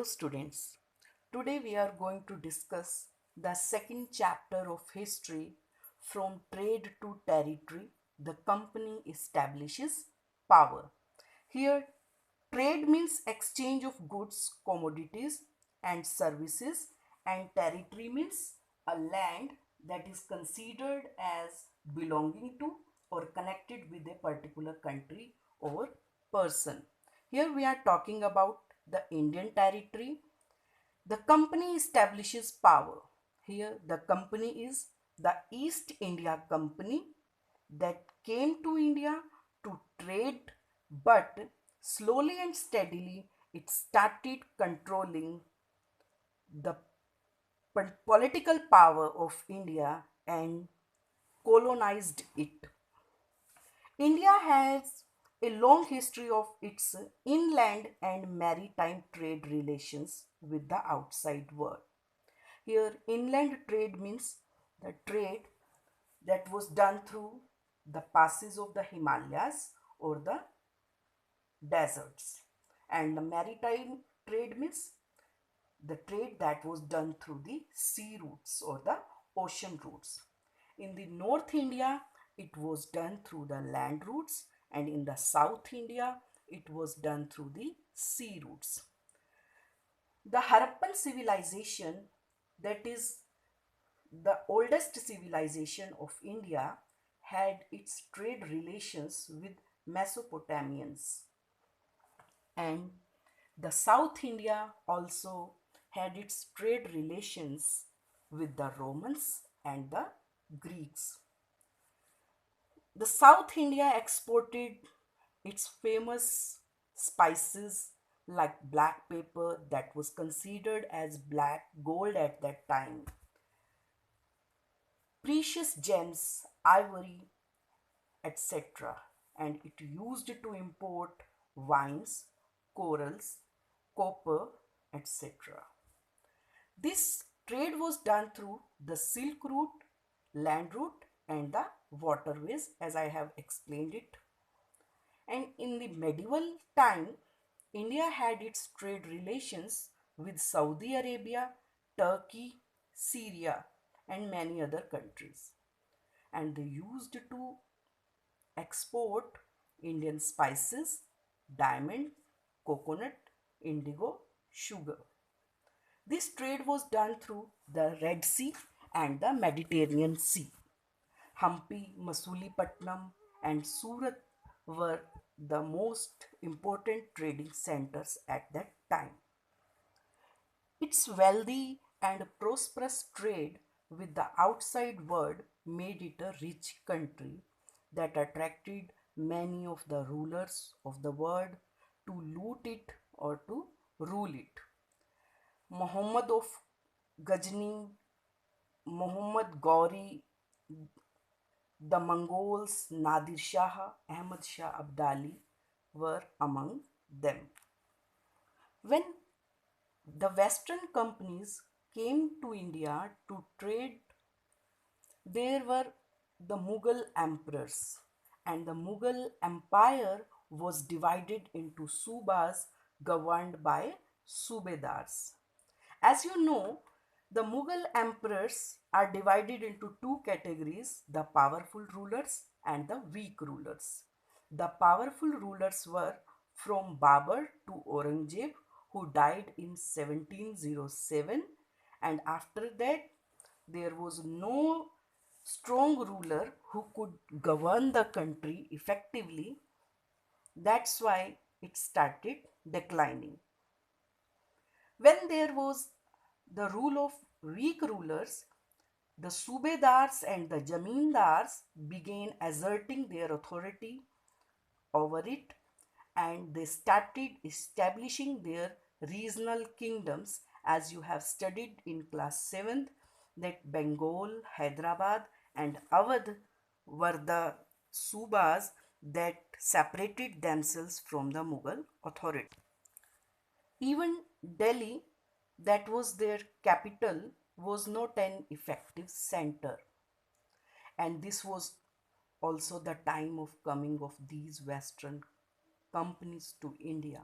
students. Today we are going to discuss the second chapter of history from trade to territory. The company establishes power. Here, trade means exchange of goods, commodities, and services, and territory means a land that is considered as belonging to or connected with a particular country or person. Here we are talking about the Indian territory. The company establishes power. Here, the company is the East India Company that came to India to trade, but slowly and steadily it started controlling the political power of India and colonized it. India has a long history of its inland and maritime trade relations with the outside world. Here, inland trade means the trade that was done through the passes of the Himalayas or the deserts. And the maritime trade means the trade that was done through the sea routes or the ocean routes. In the North India, it was done through the land routes, and in the South India, it was done through the sea routes. The Harappan civilization, that is the oldest civilization of India, had its trade relations with Mesopotamians, and the South India also had its trade relations with the Romans and the Greeks. The South India exported its famous spices like black pepper that was considered as black gold at that time, precious gems, ivory, etc. And it used to import wines, corals, copper, etc. This trade was done through the Silk Route, land route, and the waterways, as I have explained it. And in the medieval time, India had its trade relations with Saudi Arabia, Turkey, Syria, and many other countries. And they used to export Indian spices, diamond, coconut, indigo, sugar. This trade was done through the Red Sea and the Mediterranean Sea. Hampi, Masulipatam, and Surat were the most important trading centers at that time. Its wealthy and prosperous trade with the outside world made it a rich country that attracted many of the rulers of the world to loot it or to rule it. Muhammad of Ghazni, Muhammad Gauri, the Mongols, Nadir Shah, Ahmad Shah Abdali were among them. When the Western companies came to India to trade, there were the Mughal emperors, and the Mughal empire was divided into subas governed by subedars. As you know, the Mughal emperors are divided into two categories, the powerful rulers and the weak rulers. The powerful rulers were from Babur to Aurangzeb, who died in 1707, and after that, there was no strong ruler who could govern the country effectively. That's why it started declining. When there was the rule of weak rulers, the subedars and the jamindars began asserting their authority over it, and they started establishing their regional kingdoms, as you have studied in class 7th, that Bengal, Hyderabad, and Awadh were the subas that separated themselves from the Mughal authority. Even Delhi, that was their capital, was not an effective center. And this was also the time of coming of these Western companies to India.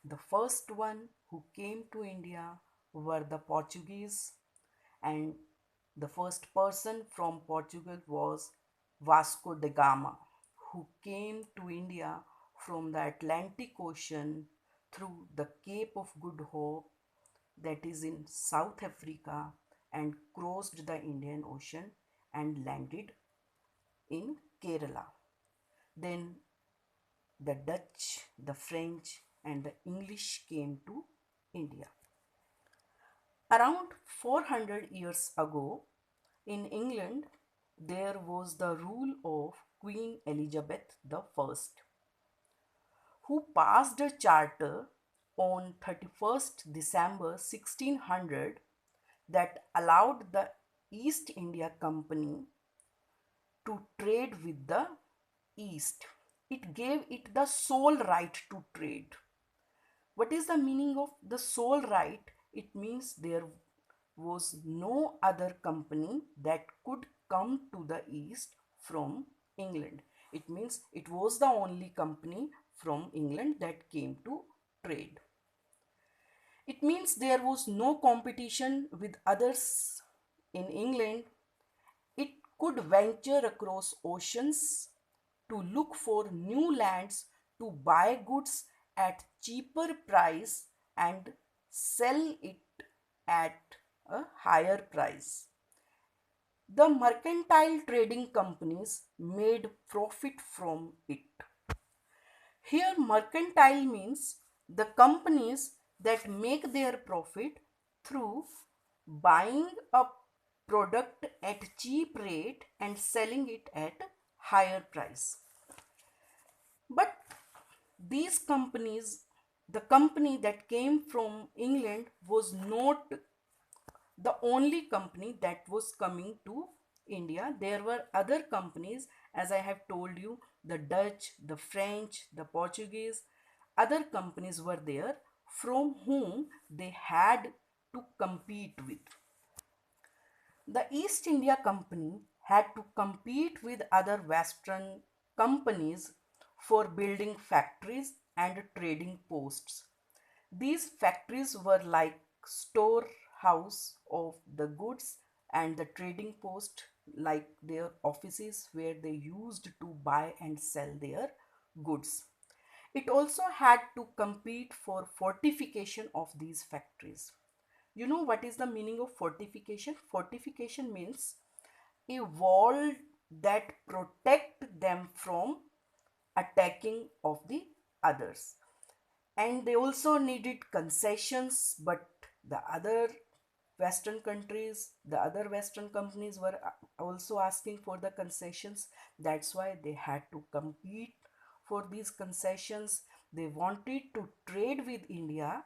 The first one who came to India were the Portuguese, and the first person from Portugal was Vasco da Gama, who came to India from the Atlantic Ocean through the Cape of Good Hope, that is in South Africa, and crossed the Indian Ocean and landed in Kerala. Then the Dutch, the French, and the English came to India. Around 400 years ago, in England, there was the rule of Queen Elizabeth I, who passed a charter on 31st December 1600 that allowed the East India Company to trade with the East. It gave it the sole right to trade. What is the meaning of the sole right? It means there was no other company that could come to the East from England. It means it was the only company from England that came to trade. It means there was no competition with others in England. It could venture across oceans to look for new lands to buy goods at cheaper price and sell it at a higher price. The mercantile trading companies made profit from it. Here, mercantile means the companies that make their profit through buying a product at cheap rate and selling it at higher price. But these companies, the company that came from England was not the only company that was coming to India. There were other companies, as I have told you, the Dutch, the French, the Portuguese, other companies were there from whom they had to compete with. The East India Company had to compete with other Western companies for building factories and trading posts. These factories were like storehouse of the goods, and the trading post like their offices where they used to buy and sell their goods. It also had to compete for fortification of these factories. You know what is the meaning of fortification? Fortification means a wall that protect them from attacking of the others. And they also needed concessions, but the other western companies were also asking for the concessions. That's why they had to compete for these concessions. They wanted to trade with India.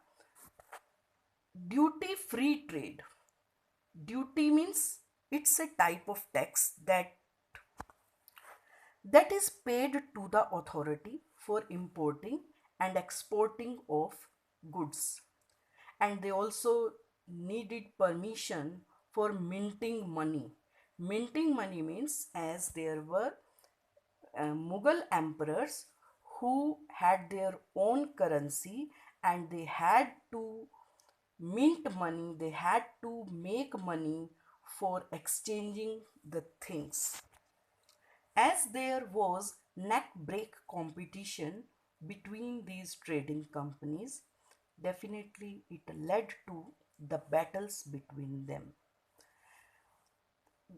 Duty free trade. Duty means it's a type of tax that is paid to the authority for importing and exporting of goods. And they also needed permission for minting money. Minting money means, as there were Mughal emperors who had their own currency and they had to mint money, they had to make money for exchanging the things. As there was neck break competition between these trading companies, definitely it led to the battles between them.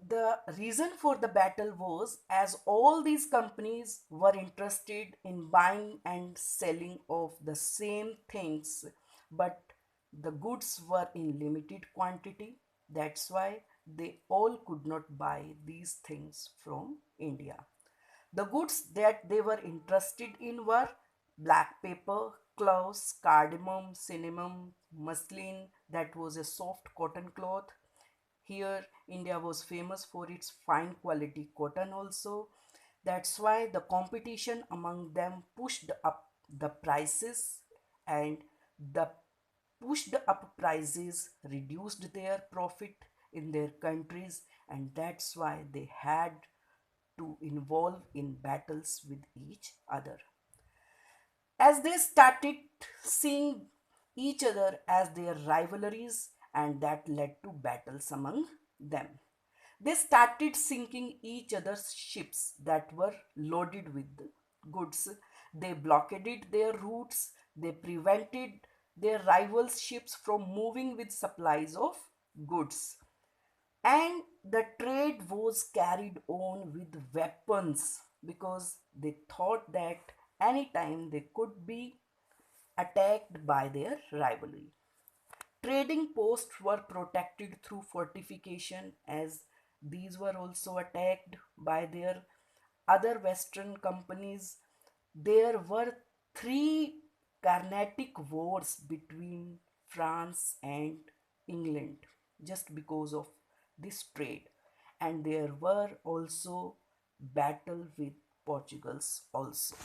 The reason for the battle was as all these companies were interested in buying and selling of the same things, but the goods were in limited quantity. That's why they all could not buy these things from India. The goods that they were interested in were black pepper, cloves, cardamom, cinnamon, muslin, that was a soft cotton cloth. Here, India was famous for its fine quality cotton also. That's why the competition among them pushed up the prices, and the pushed up prices reduced their profit in their countries, and that's why they had to involve in battles with each other. as they started seeing each other as their rivalries, and that led to battles among them. They started sinking each other's ships that were loaded with goods. They blockaded their routes. They prevented their rivals' ships from moving with supplies of goods. And the trade was carried on with weapons because they thought that anytime they could be attacked by their rivalry. Trading posts were protected through fortification as these were also attacked by their other Western companies. There were three Carnatic wars between France and England just because of this trade, and there were also battle with Portugal's also.